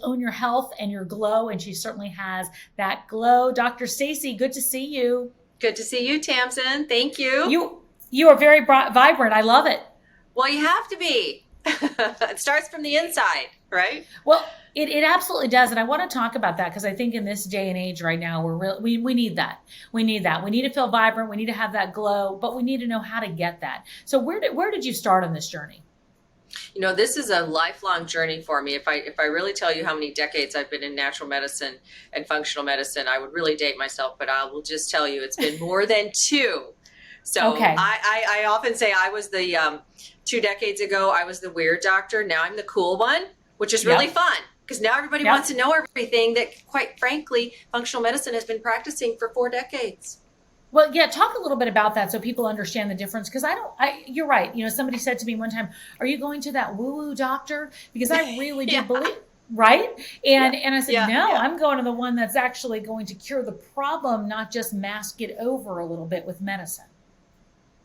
own your health and your glow. And she certainly has that glow. Dr. Stacie, good to see you. Good to see you, Tamsen. Thank you. You are very vibrant. I love it. Well, you have to be. It starts from the inside, right? Well, it absolutely does. And I want to talk about that because I think in this day and age right now, we need that. We need that. We need to feel vibrant. We need to have that glow, but we need to know how to get that. So where did you start on this journey? You know, this is a lifelong journey for me. If I really tell you how many decades I've been in natural medicine and functional medicine, I would really date myself, but I will just tell you it's been more than 2. So okay. I often say I was the 2 decades ago, I was the weird doctor. Now I'm the cool one, which is really fun because now everybody wants to know everything that, quite frankly, functional medicine has been practicing for 4 decades. Well, yeah, talk a little bit about that so people understand the difference. Because you're right. You know, somebody said to me one time, "Are you going to that woo-woo doctor?" Because I really do believe, right? And I said, no, I'm going to the one that's actually going to cure the problem, not just mask it over a little bit with medicine.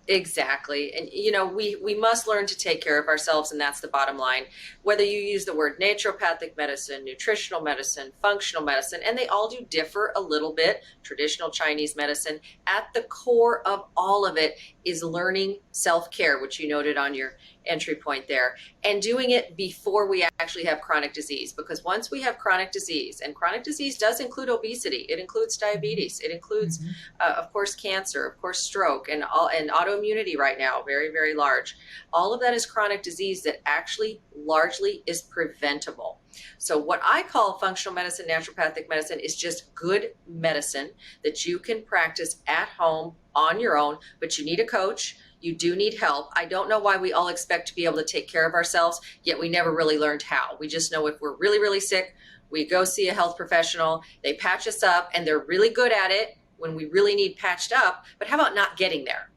Exactly. And, you know, we must learn to take care of ourselves. And that's the bottom line. Whether you use the word naturopathic medicine, nutritional medicine, functional medicine, and they all do differ a little bit, traditional Chinese medicine, at the core of all of it is learning self-care, which you noted on your entry point there, and doing it before we actually have chronic disease. Because once we have chronic disease, and chronic disease does include obesity, it includes diabetes, it includes, of course, cancer, of course, stroke, and autoimmunity right now, very, very large. All of that is chronic disease that actually largely is preventable. So what I call functional medicine, naturopathic medicine, is just good medicine that you can practice at home on your own, but you need a coach. You do need help. I don't know why we all expect to be able to take care of ourselves, yet we never really learned how. We just know if we're really, really sick, we go see a health professional, they patch us up, and they're really good at it when we really need patched up. But how about not getting there?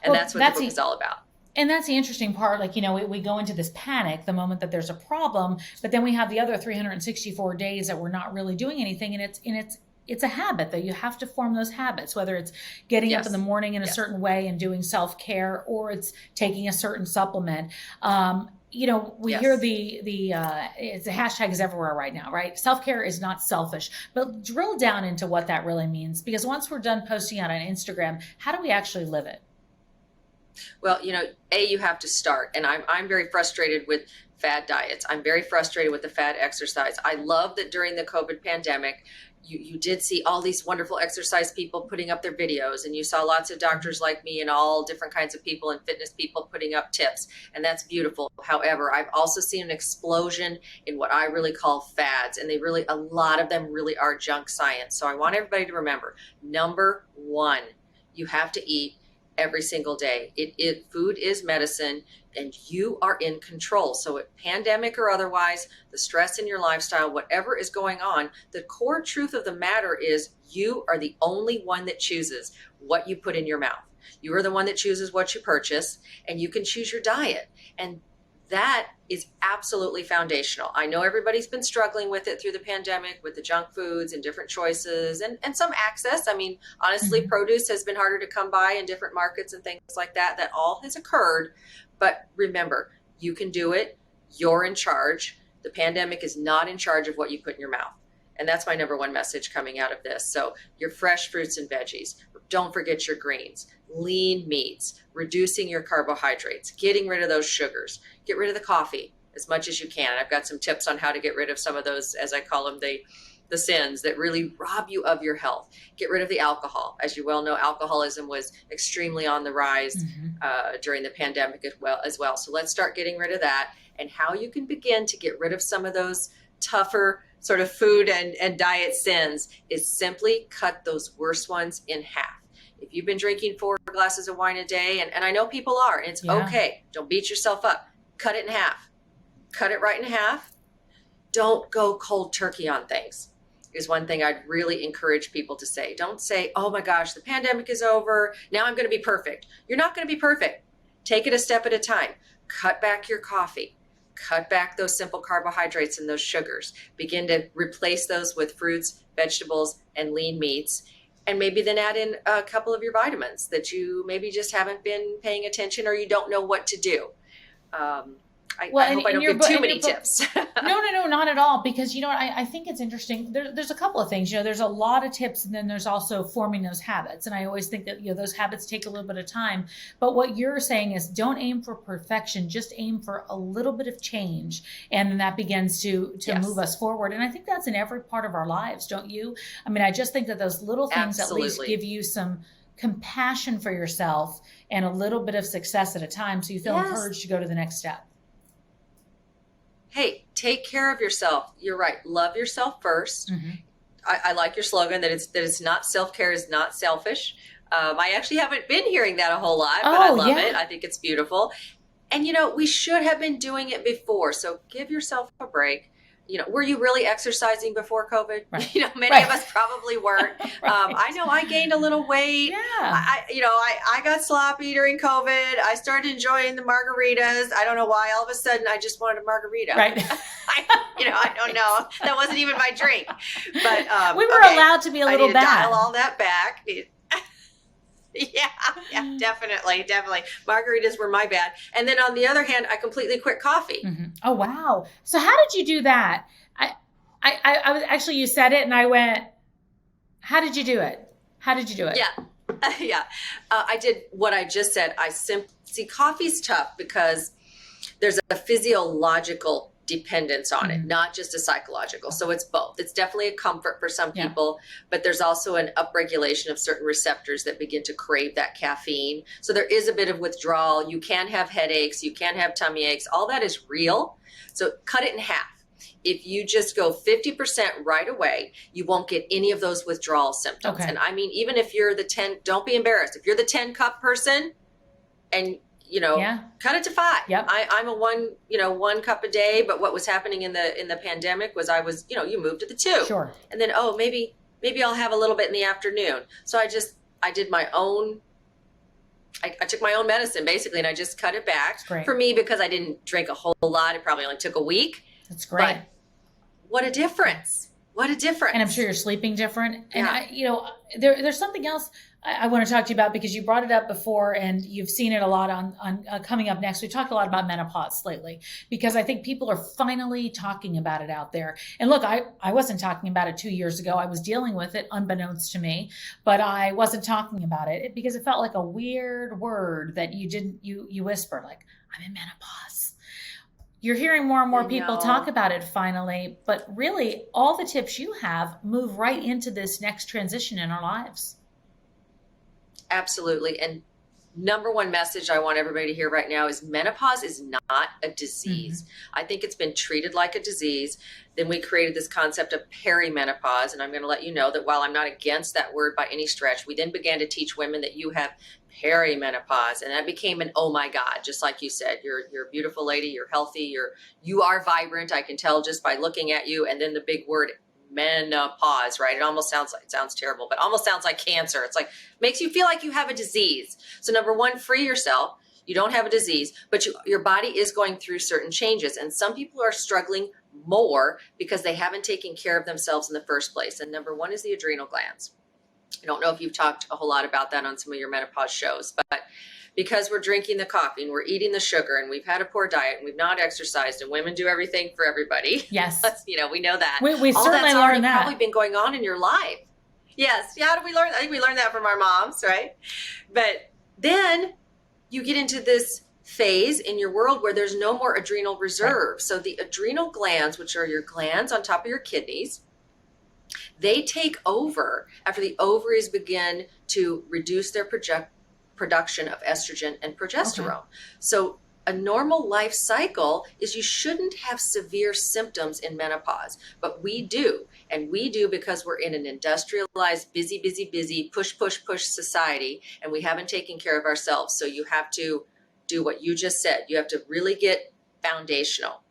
And that's what the book is all about. And that's the interesting part. Like, you know, we go into this panic the moment that there's a problem, but then we have the other 364 days that we're not really doing anything. And it's a habit that you have to form those habits, whether it's getting up in the morning in a certain way and doing self-care, or it's taking a certain supplement. You know, we hear it's the hashtag is everywhere right now, right? Self-care is not selfish, but drill down into what that really means. Because once we're done posting out on Instagram, how do we actually live it? Well, you know, you have to start. And I'm very frustrated with fad diets. I'm very frustrated with the fad exercise. I love that during the COVID pandemic, you did see all these wonderful exercise people putting up their videos, and you saw lots of doctors like me and all different kinds of people and fitness people putting up tips, and that's beautiful. However, I've also seen an explosion in what I really call fads, and a lot of them really are junk science. So I want everybody to remember, number 1, you have to eat every single day. Food is medicine, and you are in control. So pandemic or otherwise, the stress in your lifestyle, whatever is going on, the core truth of the matter is you are the only one that chooses what you put in your mouth. You are the one that chooses what you purchase, and you can choose your diet. And that is absolutely foundational. I know everybody's been struggling with it through the pandemic with the junk foods and different choices and some access. I mean, honestly, produce has been harder to come by in different markets and things like that. That all has occurred. But remember, you can do it. You're in charge. The pandemic is not in charge of what you put in your mouth. And that's my number 1 message coming out of this. So your fresh fruits and veggies. Don't forget your greens, lean meats, reducing your carbohydrates, getting rid of those sugars, get rid of the coffee as much as you can. I've got some tips on how to get rid of some of those, as I call them, the sins that really rob you of your health. Get rid of the alcohol. As you well know, alcoholism was extremely on the rise during the pandemic as well. So let's start getting rid of that. And how you can begin to get rid of some of those tougher sort of food and diet sins is simply cut those worst ones in half. If you've been drinking 4 glasses of wine a day, and I know people are, and it's okay, don't beat yourself up. Cut it in half. Cut it right in half. Don't go cold turkey on things is one thing I'd really encourage people to say. Don't say, oh my gosh, the pandemic is over. Now I'm going to be perfect. You're not going to be perfect. Take it a step at a time. Cut back your coffee. Cut back those simple carbohydrates and those sugars. Begin to replace those with fruits, vegetables, and lean meats. And maybe then add in a couple of your vitamins that you maybe just haven't been paying attention or you don't know what to do. I hope I don't give too many tips. No, not at all. Because, you know, I think it's interesting. There's a couple of things, you know, there's a lot of tips, and then there's also forming those habits. And I always think that, you know, those habits take a little bit of time. But what you're saying is don't aim for perfection, just aim for a little bit of change. And then that begins to Yes. move us forward. And I think that's in every part of our lives, don't you? I mean, I just think that those little things Absolutely. at least give you some compassion for yourself and a little bit of success at a time. So you feel Yes. encouraged to go to the next step. Hey, take care of yourself. You're right. Love yourself first. Mm-hmm. I like your slogan that it's not self-care is not selfish. I actually haven't been hearing that a whole lot, but I love it. I think it's beautiful. And, you know, we should have been doing it before. So give yourself a break. You know, were you really exercising before COVID? Right. You know, many of us probably weren't. I know I gained a little weight. Yeah. I got sloppy during COVID. I started enjoying the margaritas. I don't know why. All of a sudden, I just wanted a margarita. Right. I don't know. That wasn't even my drink. But we were allowed to be a little I need to bad. dial all that back. Yeah, definitely. Margaritas were my bad. And then on the other hand, I completely quit coffee. Mm-hmm. Oh, wow. So how did you do that? I was actually, you said it and I went, how did you do it? How did you do it? Yeah. I did what I just said. See, coffee's tough because there's a physiological dependence on it, not just a psychological. So it's both. It's definitely a comfort for some people, but there's also an upregulation of certain receptors that begin to crave that caffeine. So there is a bit of withdrawal. You can have headaches. You can have tummy aches. All that is real. So cut it in half. If you just go 50% right away, you won't get any of those withdrawal symptoms. Okay. And I mean, even if you're the 10, don't be embarrassed. If you're the 10 cup person and cut it to 5. Yep. I'm a 1 cup a day, but what was happening in the pandemic was you moved to the 2. Sure. And then, maybe I'll have a little bit in the afternoon. So I did my own, I took my own medicine basically, and I just cut it back. For me, because I didn't drink a whole lot. It probably only took a week. That's great. But what a difference. What a difference. And I'm sure you're sleeping different. And there's something else I want to talk to you about, because you brought it up before and you've seen it a lot on coming up next. We talked a lot about menopause lately, because I think people are finally talking about it out there. And look, I wasn't talking about it 2 years ago. I was dealing with it unbeknownst to me, but I wasn't talking about it because it felt like a weird word that you whispered, like, I'm in menopause. You're hearing more and more people talk about it finally, but really all the tips you have move right into this next transition in our lives. Absolutely. And number one message I want everybody to hear right now is menopause is not a disease. I think it's been treated like a disease. Then we created this concept of perimenopause. And I'm going to let you know that while I'm not against that word by any stretch, we then began to teach women that you have perimenopause. And that became an, oh my God, just like you said, you're a beautiful lady, you're healthy, you are vibrant. I can tell just by looking at you. And then the big word menopause, right? It sounds terrible, but almost sounds like cancer. It's like, makes you feel like you have a disease. So number one, free yourself. You don't have a disease, but your body is going through certain changes. And some people are struggling more because they haven't taken care of themselves in the first place. And number one is the adrenal glands. I don't know if you've talked a whole lot about that on some of your menopause shows, but because we're drinking the coffee and we're eating the sugar and we've had a poor diet and we've not exercised and women do everything for everybody. Yes. We know that. We all certainly that's learned that. probably been going on in your life. Yes. Yeah. How did we learn? I think we learned that from our moms, right? But then you get into this phase in your world where there's no more adrenal reserve. Right. So the adrenal glands, which are your glands on top of your kidneys, they take over after the ovaries begin to reduce their production of estrogen and progesterone. Okay. So a normal life cycle is you shouldn't have severe symptoms in menopause, but we do. And we do because we're in an industrialized, busy, push society, and we haven't taken care of ourselves. So you have to do what you just said. You have to really get foundational.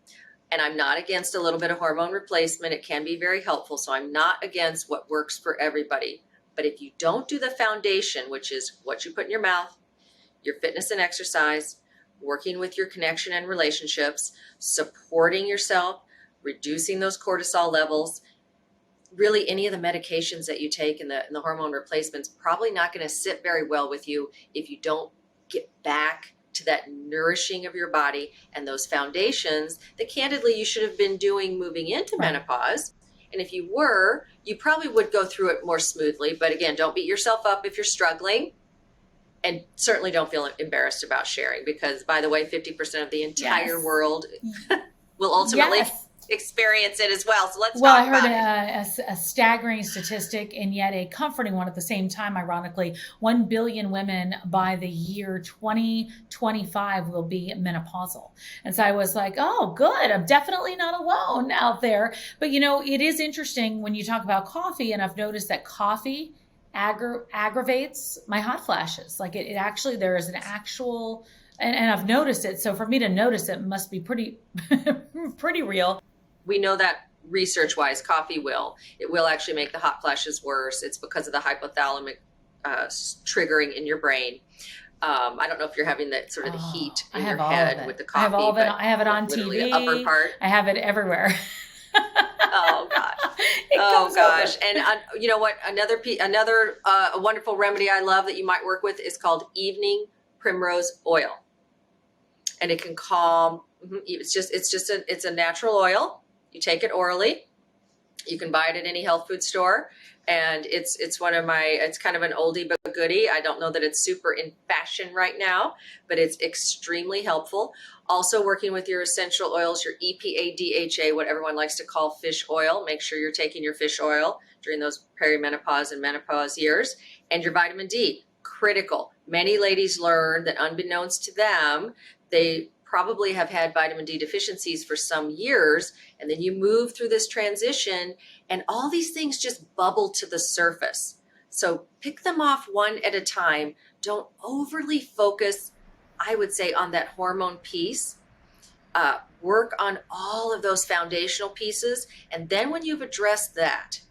And I'm not against a little bit of hormone replacement. It can be very helpful. So I'm not against what works for everybody. But if you don't do the foundation, which is what you put in your mouth, your fitness and exercise, working with your connection and relationships, supporting yourself, reducing those cortisol levels, really any of the medications that you take and the hormone replacements probably not going to sit very well with you if you don't get back to that nourishing of your body and those foundations that candidly you should have been doing moving into Right. menopause. And if you were, you probably would go through it more smoothly. But again, don't beat yourself up if you're struggling. And certainly don't feel embarrassed about sharing, because, by the way, 50% of the entire Yes. world will ultimately Yes. experience it as well. So let's Well, I talk heard about it. a staggering statistic and yet a comforting one at the same time. Ironically, 1 billion women by the year 2025 will be menopausal. And so I was like, oh, good. I'm definitely not alone out there. But, you know, it is interesting when you talk about coffee, and I've noticed that coffee aggravates my hot flashes. Like it actually, there is an actual, and I've noticed it. So for me to notice it must be pretty, pretty real. We know that research-wise, coffee it will actually make the hot flashes worse. It's because of the hypothalamic triggering in your brain. I don't know if you're having that sort of the heat in your head with the coffee. I have all of it. I have it on literally TV. The upper part. I have it everywhere. Oh gosh. Oh gosh. And you know what? Another wonderful remedy I love that you might work with is called evening primrose oil. And it can calm. It's a natural oil. You take it orally. You can buy it at any health food store. And it's kind of an oldie but goodie. I don't know that it's super in fashion right now, but it's extremely helpful. Also working with your essential oils, your EPA, DHA, what everyone likes to call fish oil. Make sure you're taking your fish oil during those perimenopause and menopause years. And your vitamin D, critical. Many ladies learn that unbeknownst to them, they probably have had vitamin D deficiencies for some years, and then you move through this transition and all these things just bubble to the surface. So pick them off one at a time. Don't overly focus, I would say, on that hormone piece. Work on all of those foundational pieces. And then when you've addressed that,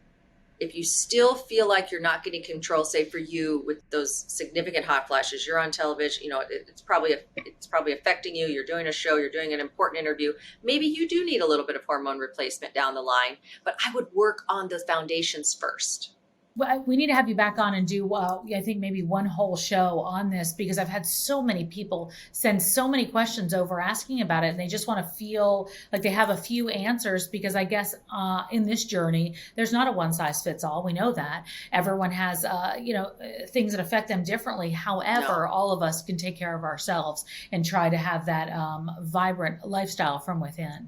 if you still feel like you're not getting control, say for you with those significant hot flashes, you're on television, you know, it's probably affecting you. You're doing a show, you're doing an important interview. Maybe you do need a little bit of hormone replacement down the line, but I would work on the foundations first. Well, we need to have you back on and do, I think maybe one whole show on this, because I've had so many people send so many questions over asking about it, and they just want to feel like they have a few answers, because I guess in this journey, there's not a one size fits all. We know that everyone has, things that affect them differently. However, all of us can take care of ourselves and try to have that vibrant lifestyle from within.